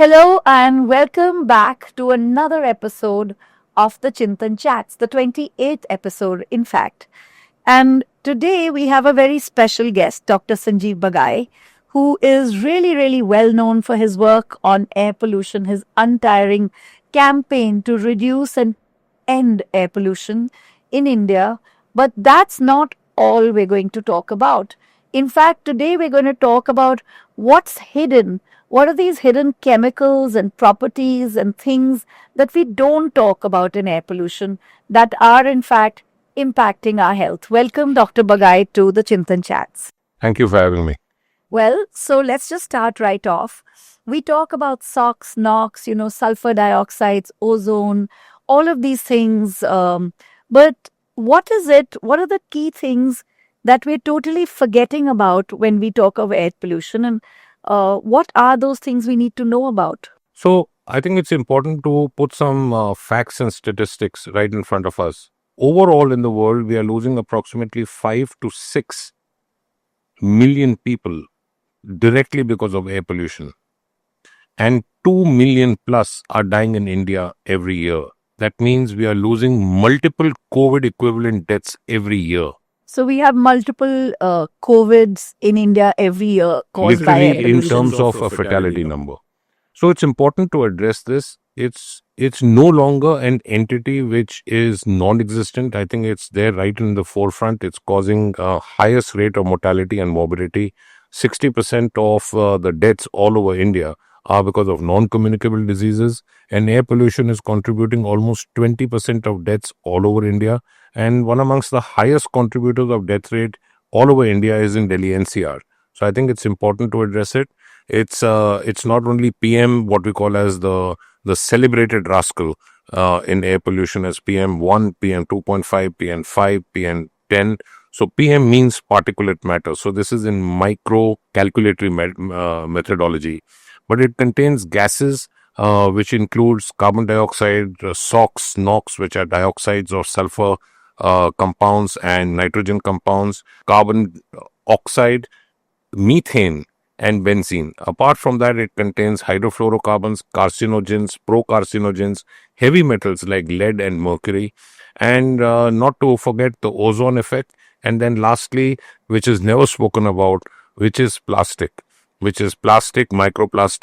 Hello and welcome back to another episode of the Chintan Chats, the 28th episode, in fact. And today we have a very special guest, Dr. Sanjeev Bagai, who is really well known for his work on air pollution, his untiring campaign to reduce and end air pollution in India. But that's not all we're going to talk about. In fact, today we're going to talk about what's hidden. What are these hidden chemicals and properties and things that we don't talk about in air pollution that are, in fact, impacting our health? Welcome, Dr. Bagai, to the Chintan Chats. Thank you for having me. Well, so let's just start right off. We talk about SOx, NOx, sulfur dioxides, ozone, all of these things. But what is it? What are the key things that we're totally forgetting about when we talk of air pollution? And what are those things we need to know about? So, I think it's important to put some facts and statistics right in front of us. Overall, in the world, we are losing approximately 5 to 6 million people directly because of air pollution. And 2 million plus are dying in India every year. That means we are losing multiple COVID equivalent deaths every year. So we have multiple COVIDs in India every year caused by air Literally in pollution. terms of a fatality number. So it's important to address this. It's no longer an entity which is non-existent. I think it's there right in the forefront. It's causing highest rate of mortality and morbidity. 60% of the deaths all over India are because of non-communicable diseases, and air pollution is contributing almost 20% of deaths all over India. And one amongst the highest contributors of death rate all over India is in Delhi NCR. So I think it's important to address it. It's not only PM, what we call as the celebrated rascal in air pollution as PM1, PM2.5, PM5, PM10. So PM means particulate matter. So this is in micro calculatory methodology, but it contains gases which includes carbon dioxide, SOx, NOx, which are dioxides or sulfur compounds, and nitrogen compounds, carbon oxide, methane, and benzene. Apart from that, it contains hydrofluorocarbons, carcinogens, procarcinogens, heavy metals like lead and mercury, and not to forget the ozone effect. And then lastly, which is never spoken about, which is plastic, microplastic,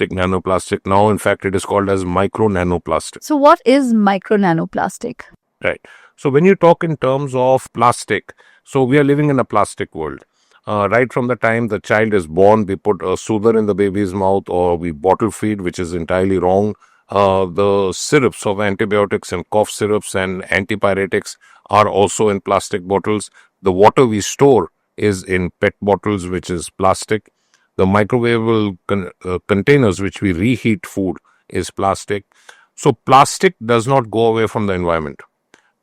nanoplastic. Now, in fact, it is called as micro nanoplastic. So what is micro nanoplastic? Right. So when you talk in terms of plastic, so we are living in a plastic world. Right from the time the child is born, we put a soother in the baby's mouth, or we bottle feed, which is entirely wrong. The syrups of antibiotics and cough syrups and antipyretics are also in plastic bottles. The water we store is in PET bottles, which is plastic. The microwavable containers which we reheat food is plastic. So plastic does not go away from the environment.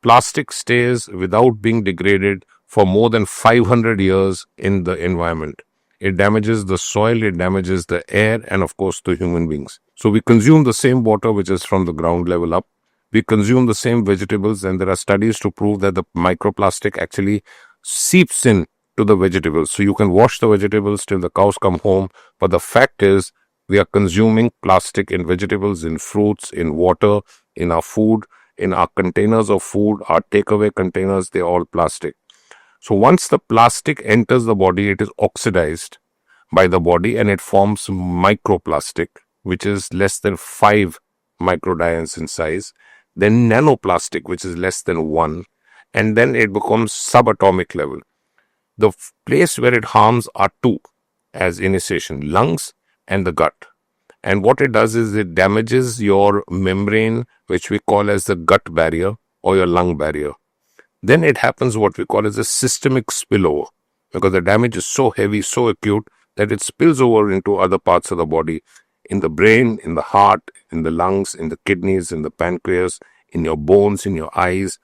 Plastic stays without being degraded for more than 500 years in the environment. It damages the soil, it damages the air, and of course the human beings. So we consume the same water which is from the ground level up. We consume the same vegetables, and there are studies to prove that the microplastic actually seeps in to the vegetables. So you can wash the vegetables till the cows come home, but the fact is we are consuming plastic in vegetables, in fruits, in water, in our food, in our containers of food, our takeaway containers, they're all plastic. So once the plastic enters the body, it is oxidized by the body and it forms microplastic, which is less than 5 microdians in size. Then nanoplastic, which is less than 1. And then it becomes subatomic level. The place where it harms are two as initiation: lungs and the gut. And what it does is it damages your membrane, which we call as the gut barrier or your lung barrier. Then it happens what we call as a systemic spillover, because the damage is so heavy, so acute, that it spills over into other parts of the body, in the brain, in the heart, in the lungs, in the kidneys, in the pancreas, in your bones, in your eyes,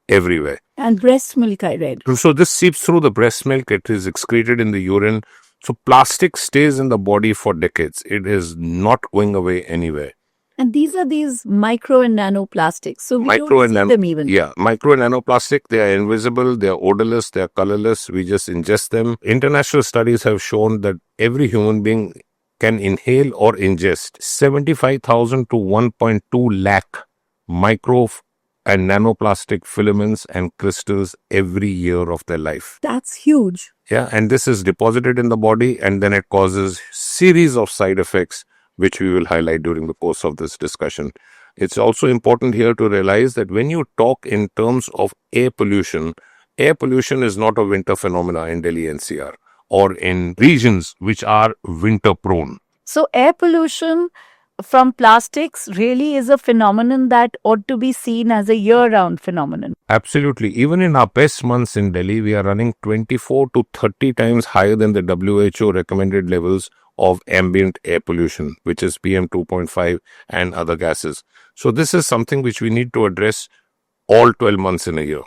everywhere. And breast milk, I read. So this seeps through the breast milk, it is excreted in the urine. So plastic stays in the body for decades. It is not going away anywhere. And these are these micro and nanoplastics. So we Micro don't and see nano- them even. Yeah, micro and nanoplastic, they are invisible, they are odorless, they are colorless. We just ingest them. International studies have shown that every human being can inhale or ingest 75,000 to 1.2 lakh micro and nanoplastic filaments and crystals every year of their life. That's huge. Yeah, and this is deposited in the body and then it causes series of side effects which we will highlight during the course of this discussion. It's also important here to realize that when you talk in terms of air pollution is not a winter phenomena in Delhi NCR or in regions which are winter prone. So, air pollution from plastics really is a phenomenon that ought to be seen as a year-round phenomenon. Absolutely. Even in our best months in Delhi, we are running 24 to 30 times higher than the WHO recommended levels of ambient air pollution, which is PM 2.5 and other gases. So this is something which we need to address all 12 months in a year.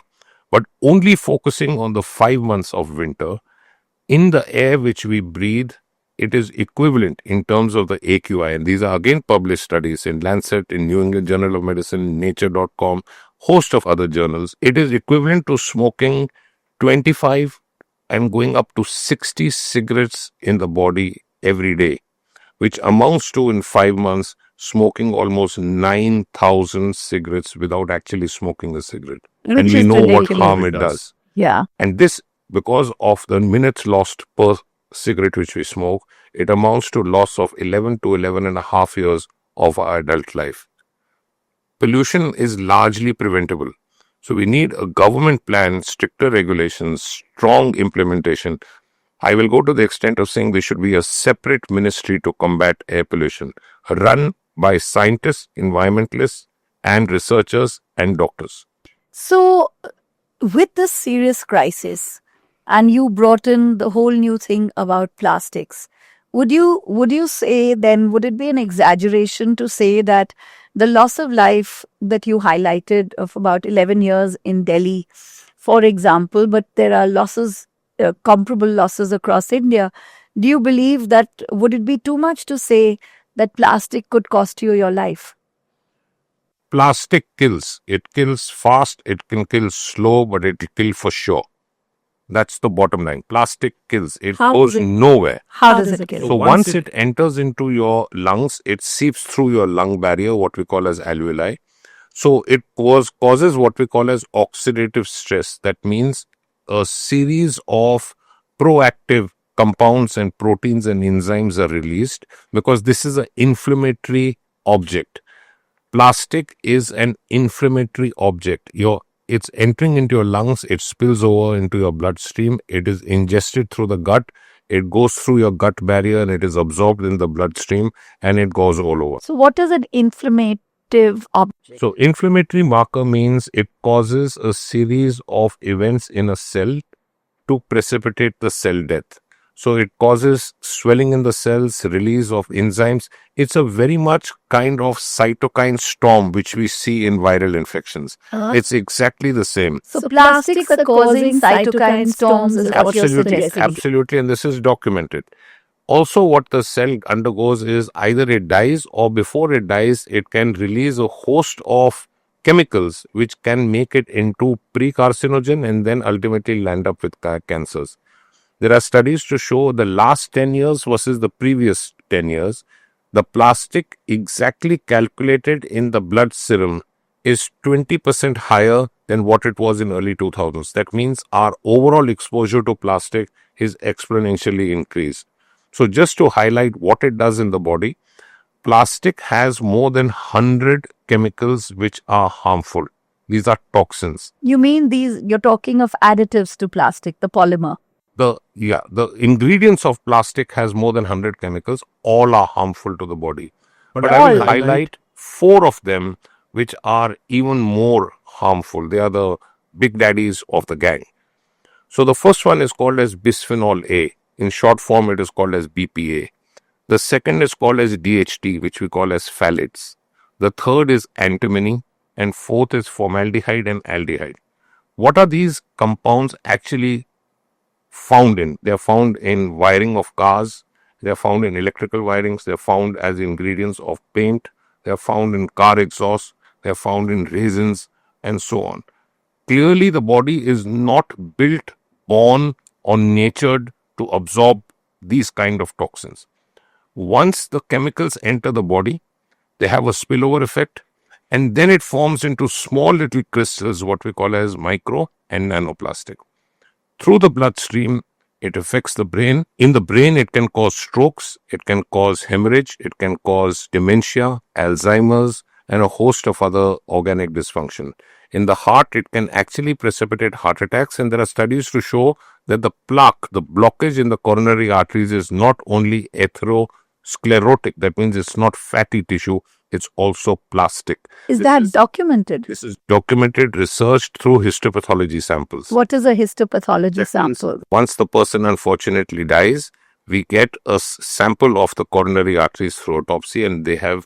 But only focusing on the 5 months of winter, in the air which we breathe, it is equivalent in terms of the AQI. And these are again published studies in Lancet, in New England Journal of Medicine, Nature.com, host of other journals. It is equivalent to smoking 25 and going up to 60 cigarettes in the body every day, which amounts to, in 5 months, smoking almost 9,000 cigarettes without actually smoking a cigarette. Which and we is know what ridiculous. harm it does. Yeah. And this, because of the minutes lost per cigarette which we smoke, it amounts to loss of 11 to 11 and a half years of our adult life. Pollution is largely preventable. So we need a government plan, stricter regulations, strong implementation. I will go to the extent of saying there should be a separate ministry to combat air pollution, run by scientists, environmentalists, and researchers and doctors. So, with this serious crisis, and you brought in the whole new thing about plastics, would you say then, would it be an exaggeration to say that the loss of life that you highlighted of about 11 years in Delhi, for example, but there are losses, comparable losses across India, do you believe that, would it be too much to say that plastic could cost you your life? Plastic kills. It kills fast, it can kill slow, but it will kill for sure. That's the bottom line. Plastic kills. It How goes does it- nowhere. How does it kill? So once it enters into your lungs, it seeps through your lung barrier, what we call as alveoli. So it causes what we call as oxidative stress. That means a series of proactive compounds and proteins and enzymes are released because this is an inflammatory object. Plastic is an inflammatory object. It's entering into your lungs, it spills over into your bloodstream, it is ingested through the gut, it goes through your gut barrier and it is absorbed in the bloodstream and it goes all over. So, what is an inflammative object? So, inflammatory marker means it causes a series of events in a cell to precipitate the cell death. So, it causes swelling in the cells, release of enzymes. It's a very much kind of cytokine storm which we see in viral infections. It's exactly the same. So, plastics are causing cytokine storms, is what you're Absolutely, suggesting. absolutely, and this is documented. Also, what the cell undergoes is either it dies or before it dies, it can release a host of chemicals which can make it into precarcinogen and then ultimately land up with cancers. There are studies to show the last 10 years versus the previous 10 years. The plastic exactly calculated in the blood serum is 20% higher than what it was in early 2000s. That means our overall exposure to plastic is exponentially increased. So just to highlight what it does in the body, plastic has more than 100 chemicals which are harmful. These are toxins. You mean you're talking of additives to plastic, the polymer? The ingredients of plastic has more than 100 chemicals. All are harmful to the body. But I will highlight 4 of them which are even more harmful. They are the big daddies of the gang. So the first one is called as bisphenol A. In short form, it is called as BPA. The second is called as DHT, which we call as phthalates. The third is antimony. And fourth is formaldehyde and aldehyde. What are these compounds actually found in? They are found in wiring of cars. They are found in electrical wirings. They are found as ingredients of paint. They are found in car exhaust. They are found in resins and so on. Clearly, the body is not born or natured to absorb these kind of toxins. Once the chemicals enter the body, they have a spillover effect, and then it forms into small little crystals, what we call as micro and nanoplastic. Through the bloodstream, it affects the brain. In the brain, it can cause strokes, it can cause hemorrhage, it can cause dementia, Alzheimer's, and a host of other organic dysfunction. In the heart, it can actually precipitate heart attacks, and there are studies to show that the plaque, the blockage in the coronary arteries, is not only atherosclerotic, that means it's not fatty tissue, it's also plastic. Is that documented? This is documented, researched through histopathology samples. What is a histopathology That means sample? once the person unfortunately dies, we get a sample of the coronary arteries through autopsy, and they have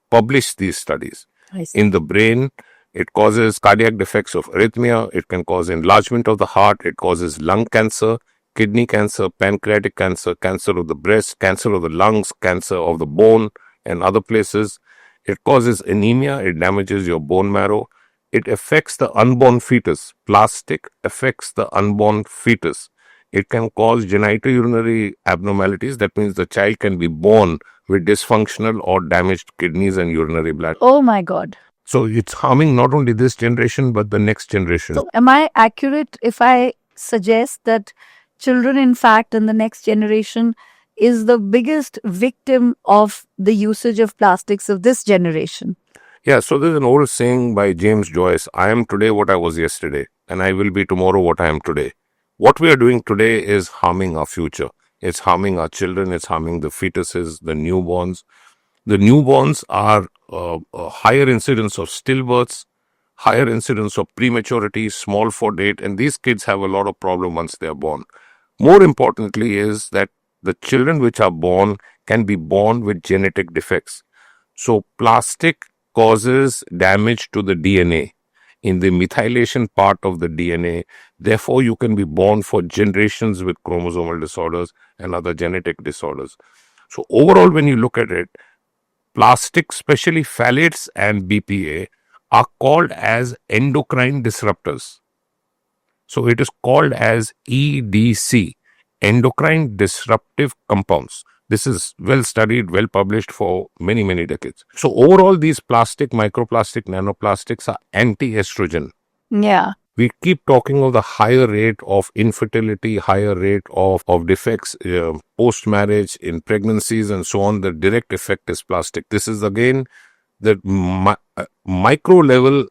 published these studies. I see. In the brain, it causes cardiac defects of arrhythmia, it can cause enlargement of the heart, it causes lung cancer, kidney cancer, pancreatic cancer, cancer of the breast, cancer of the lungs, cancer of the bone, and other places. It causes anemia, it damages your bone marrow. It affects the unborn fetus. Plastic affects the unborn fetus. It can cause genitourinary abnormalities. That means the child can be born with dysfunctional or damaged kidneys and urinary bladder. Oh my God. So it's harming not only this generation but the next generation. So, am I accurate if I suggest that children, in fact, in the next generation, is the biggest victim of the usage of plastics of this generation? Yeah, so there's an old saying by James Joyce, I am today what I was yesterday, and I will be tomorrow what I am today. What we are doing today is harming our future. It's harming our children, it's harming the fetuses, the newborns. The newborns are a higher incidence of stillbirths, higher incidence of prematurity, small for date, and these kids have a lot of problem once they are born. More importantly is that the children which are born can be born with genetic defects. So plastic causes damage to the DNA in the methylation part of the DNA. Therefore, you can be born for generations with chromosomal disorders and other genetic disorders. So overall, when you look at it, plastic, especially phthalates and BPA, are called as endocrine disruptors. So it is called as EDC, endocrine disruptive compounds. This is well studied, well published for many, many decades. So overall, these plastic, microplastic, nanoplastics are anti-estrogen. Yeah. We keep talking of the higher rate of infertility, higher rate of defects post-marriage, in pregnancies and so on. The direct effect is plastic. This is again, the micro level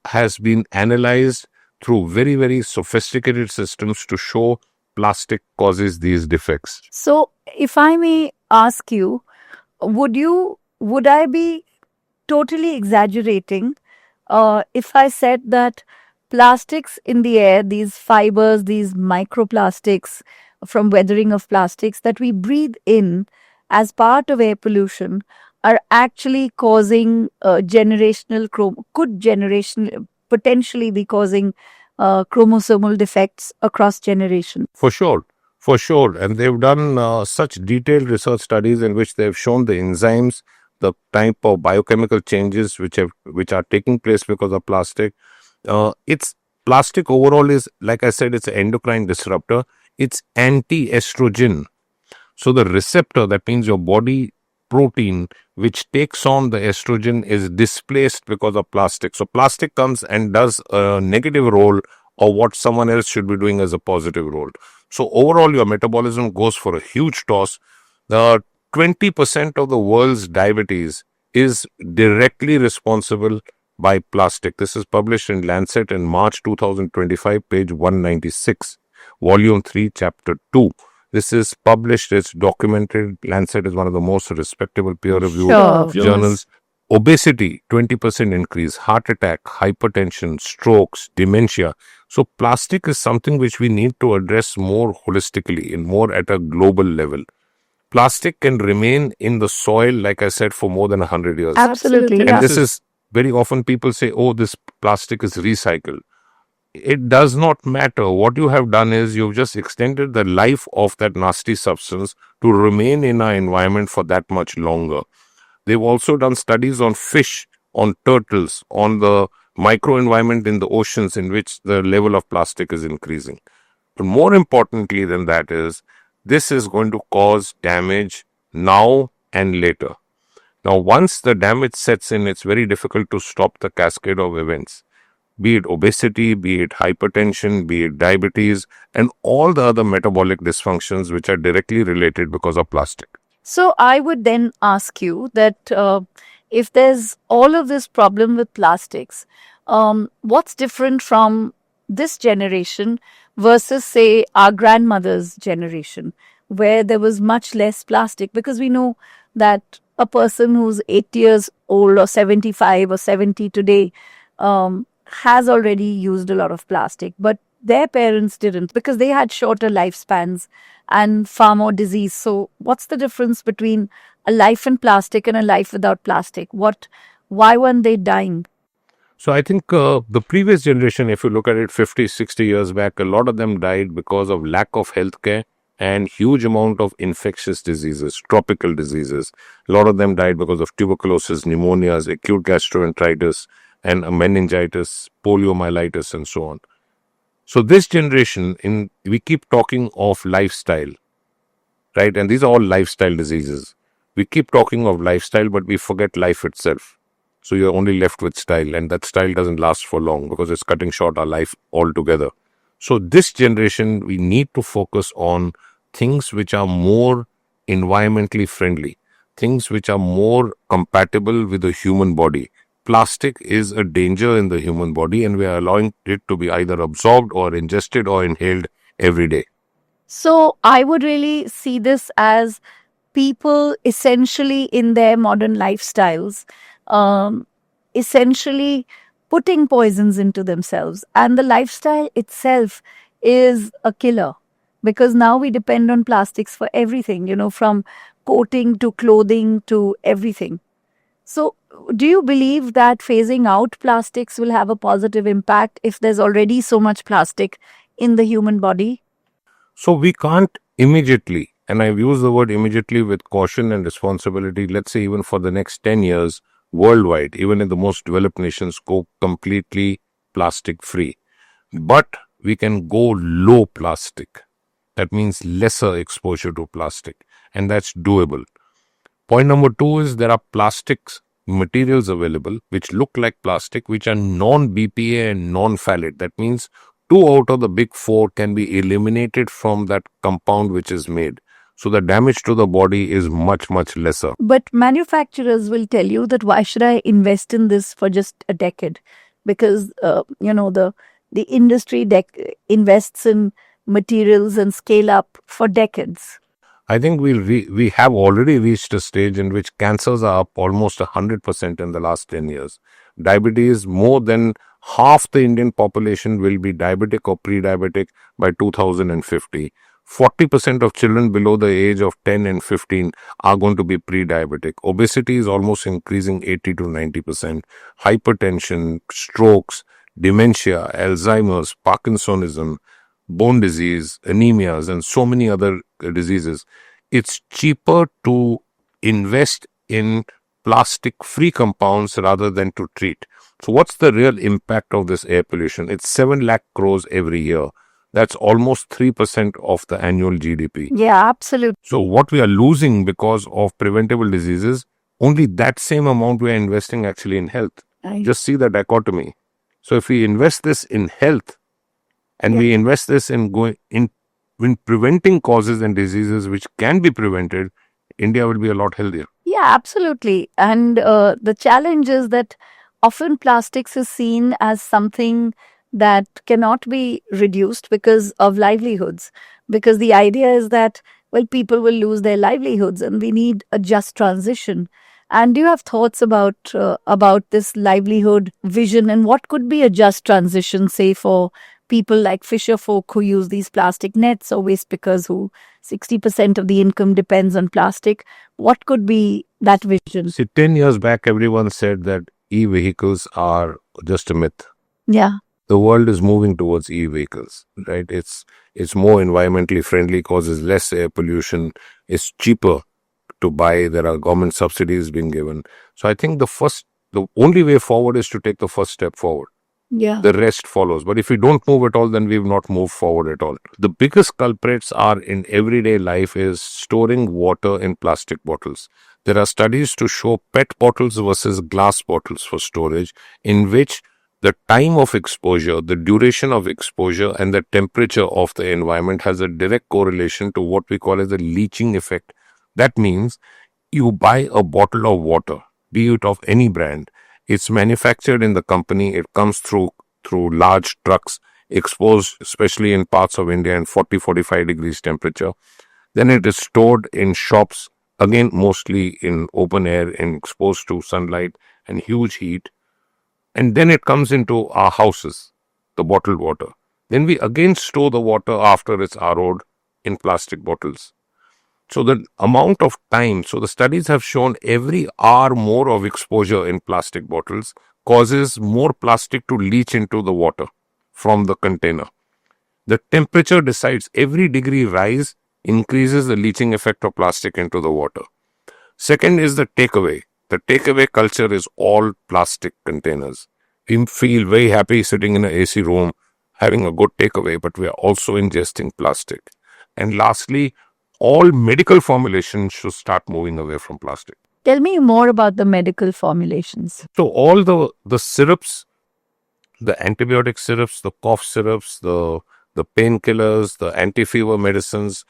has been analyzed through very, very sophisticated systems to show plastic causes these defects. So, if I may ask you, would I be totally exaggerating if I said that plastics in the air, these fibers, these microplastics from weathering of plastics that we breathe in as part of air pollution are actually causing potentially be causing chromosomal defects across generations? For sure. And they've done such detailed research studies in which they've shown the enzymes, the type of biochemical changes which are taking place because of plastic. It's plastic overall is, like I said, it's an endocrine disruptor. It's anti-estrogen. So the receptor, that means your body protein which takes on the estrogen, is displaced because of plastic. So plastic comes and does a negative role of what someone else should be doing as a positive role. So overall, your metabolism goes for a huge toss. The 20% of the world's diabetes is directly responsible by plastic. This is published in Lancet in March 2025, page 196, volume 3, chapter 2. This is published, it's documented. Lancet is one of the most respectable peer-reviewed journals. Obesity, 20% increase, heart attack, hypertension, strokes, dementia. So plastic is something which we need to address more holistically and more at a global level. Plastic can remain in the soil, like I said, for more than 100 years. Absolutely. And this is very often people say, oh, this plastic is recycled. It does not matter. What you have done is you've just extended the life of that nasty substance to remain in our environment for that much longer. They've also done studies on fish, on turtles, on the microenvironment in the oceans in which the level of plastic is increasing. But more importantly than that is, this is going to cause damage now and later. Now, once the damage sets in, it's very difficult to stop the cascade of events, be it obesity, be it hypertension, be it diabetes, and all the other metabolic dysfunctions which are directly related because of plastic. So I would then ask you that if there's all of this problem with plastics, what's different from this generation versus, say, our grandmother's generation, where there was much less plastic? Because we know that a person who's 80 years old or 75 or 70 today has already used a lot of plastic, but their parents didn't because they had shorter lifespans and far more disease. So, what's the difference between a life in plastic and a life without plastic? Why weren't they dying? So I think the previous generation, if you look at it 50, 60 years back, a lot of them died because of lack of healthcare and huge amount of infectious diseases, tropical diseases. A lot of them died because of tuberculosis, pneumonias, acute gastroenteritis, and meningitis, poliomyelitis, and so on. So this generation, we keep talking of lifestyle, right? And these are all lifestyle diseases. We keep talking of lifestyle, but we forget life itself. So you're only left with style, and that style doesn't last for long because it's cutting short our life altogether. So this generation, we need to focus on things which are more environmentally friendly, things which are more compatible with the human body. Plastic is a danger in the human body, and we are allowing it to be either absorbed or ingested or inhaled every day. So, I would really see this as people essentially in their modern lifestyles, um, essentially putting poisons into themselves. And the lifestyle itself is a killer because now we depend on plastics for everything, from coating to clothing to everything. So, do you believe that phasing out plastics will have a positive impact if there's already so much plastic in the human body? So we can't immediately, and I've used the word immediately with caution and responsibility, let's say even for the next 10 years, worldwide, even in the most developed nations, go completely plastic free. But we can go low plastic. That means lesser exposure to plastic, and that's doable. Point number two is there are plastics materials available which look like plastic, which are non-BPA and non-phthalate. That means 2 out of the big four can be eliminated from that compound which is made. So the damage to the body is much, much lesser. But manufacturers will tell you that why should I invest in this for just a decade? Because the industry invests in materials and scale up for decades. I think we have already reached a stage in which cancers are up almost 100% in the last 10 years. Diabetes, more than half the Indian population will be diabetic or pre-diabetic by 2050. 40% of children below the age of 10 and 15 are going to be pre-diabetic. Obesity is almost increasing 80 to 90%. Hypertension, strokes, dementia, Alzheimer's, Parkinsonism, bone disease, anemias, and so many other diseases. It's cheaper to invest in plastic-free compounds rather than to treat. So what's the real impact of this air pollution? It's 7 lakh crores every year. That's almost 3% of the annual GDP. Yeah, absolutely. So what we are losing because of preventable diseases, only that same amount we are investing actually in health. Right. Just see the dichotomy. So if we invest this in health, and we invest this in preventing causes and diseases which can be prevented, India will be a lot healthier. Yeah, absolutely. And the challenge is that often plastics is seen as something that cannot be reduced because of livelihoods. Because the idea is that, well, people will lose their livelihoods and we need a just transition. And do you have thoughts about this livelihood vision and what could be a just transition, say, for people like fisher folk who use these plastic nets or waste pickers who 60% of the income depends on plastic? What could be that vision? See, 10 years back, everyone said that e-vehicles are just a myth. Yeah. The world is moving towards e-vehicles, right? It's more environmentally friendly, causes less air pollution, it's cheaper to buy. There are government subsidies being given. So I think the only way forward is to take the first step forward. Yeah. the rest follows. But if we don't move at all, then we've not moved forward at all. The biggest culprits are in everyday life is storing water in plastic bottles. There are studies to show PET bottles versus glass bottles for storage, in which the time of exposure, the duration of exposure, and the temperature of the environment has a direct correlation to what we call as the leaching effect. That means you buy a bottle of water, be it of any brand, it's manufactured in the company, it comes through large trucks, exposed especially in parts of India in 40-45 degrees temperature. Then it is stored in shops, again mostly in open air and exposed to sunlight and huge heat. And then it comes into our houses, the bottled water. Then we again store the water after it's RO'd in plastic bottles. So the amount of time, so the studies have shown every hour more of exposure in plastic bottles causes more plastic to leach into the water from the container. The temperature decides every degree rise increases the leaching effect of plastic into the water. Second is the takeaway. The takeaway culture is all plastic containers. We feel very happy sitting in an AC room having a good takeaway, but we are also ingesting plastic. And lastly, all medical formulations should start moving away from plastic. Tell me more about the medical formulations. So all the syrups, the antibiotic syrups, the cough syrups, the painkillers, the anti-fever medicines,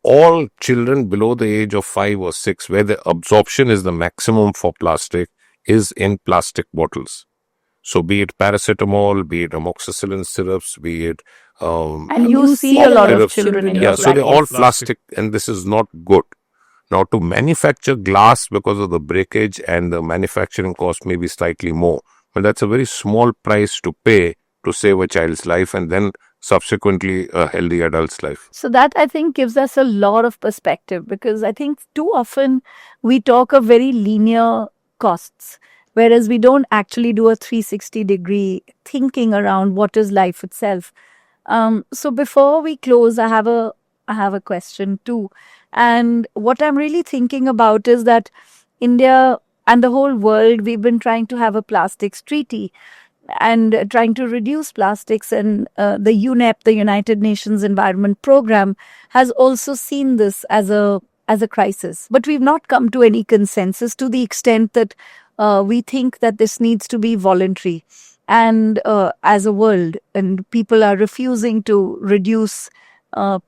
all children below the age of 5 or 6, where the absorption is the maximum for plastic, is in plastic bottles. So be it paracetamol, be it amoxicillin syrups, be it And you see a lot of syrups. children in Yeah, your so they're all practice. plastic, and this is not good. Now, to manufacture glass because of the breakage and the manufacturing cost may be slightly more, but that's a very small price to pay to save a child's life and then subsequently a healthy adult's life. So that I think gives us a lot of perspective, because I think too often we talk of very linear costs, whereas we don't actually do a 360-degree thinking around what is life itself. So before we close, I have a question too. And what I'm really thinking about is that India and the whole world, we've been trying to have a plastics treaty and trying to reduce plastics. And the UNEP, the United Nations Environment Program, has also seen this as a crisis. But we've not come to any consensus, to the extent that we think that this needs to be voluntary. And as a world, and people are refusing to reduce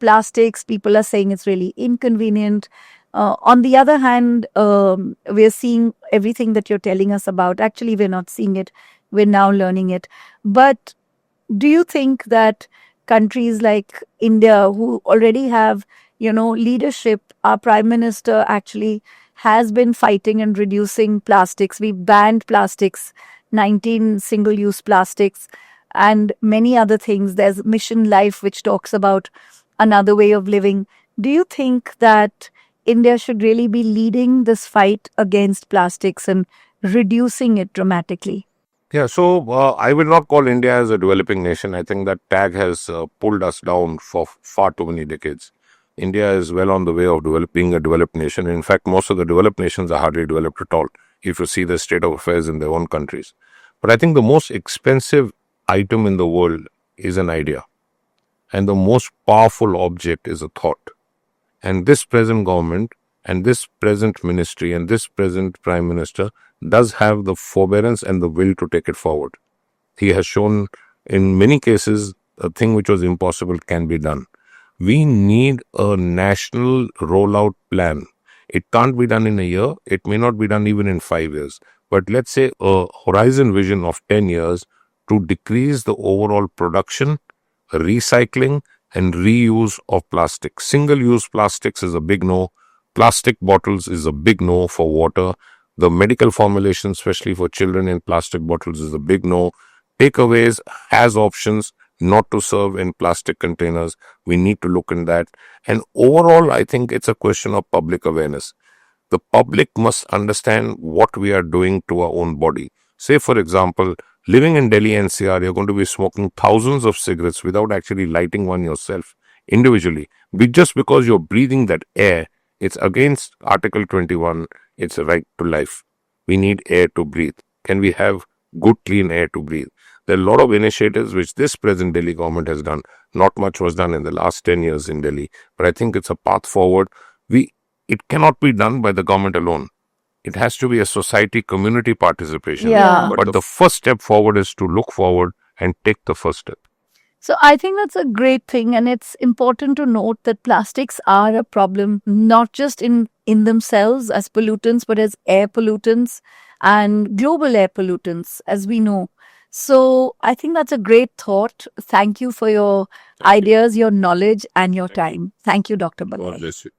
plastics. People are saying it's really inconvenient. On the other hand, we're seeing everything that you're telling us about. Actually, we're not seeing it. We're now learning it. But do you think that countries like India, who already have, leadership, our prime minister actually has been fighting and reducing plastics. We banned plastics, 19 single-use plastics, and many other things. There's Mission Life, which talks about another way of living. Do you think that India should really be leading this fight against plastics and reducing it dramatically? Yeah, so I will not call India as a developing nation. I think that tag has pulled us down for far too many decades. India is well on the way of being a developed nation. In fact, most of the developed nations are hardly developed at all, if you see the state of affairs in their own countries. But I think the most expensive item in the world is an idea, and the most powerful object is a thought. And this present government and this present ministry and this present prime minister does have the forbearance and the will to take it forward. He has shown in many cases a thing which was impossible can be done. We need a national rollout plan. It can't be done in a year. It may not be done even in 5 years. But let's say a horizon vision of 10 years to decrease the overall production, recycling, and reuse of plastic. Single-use plastics is a big no. Plastic bottles is a big no for water. The medical formulation, especially for children in plastic bottles, is a big no. Takeaways has options not to serve in plastic containers. We need to look in that. And overall, I think it's a question of public awareness. The public must understand what we are doing to our own body. Say, for example, living in Delhi NCR, you're going to be smoking thousands of cigarettes without actually lighting one yourself individually. Just because you're breathing that air, it's against Article 21. It's a right to life. We need air to breathe. Can we have good, clean air to breathe? There are a lot of initiatives which this present Delhi government has done. Not much was done in the last 10 years in Delhi, but I think it's a path forward. It cannot be done by the government alone. It has to be a society, community participation. Yeah. But the first step forward is to look forward and take the first step. So I think that's a great thing, and it's important to note that plastics are a problem not just in themselves as pollutants, but as air pollutants and global air pollutants, as we know. So I think that's a great thought. Thank you for your ideas, your knowledge, and your time. Thank you, Dr. Balai. God bless you.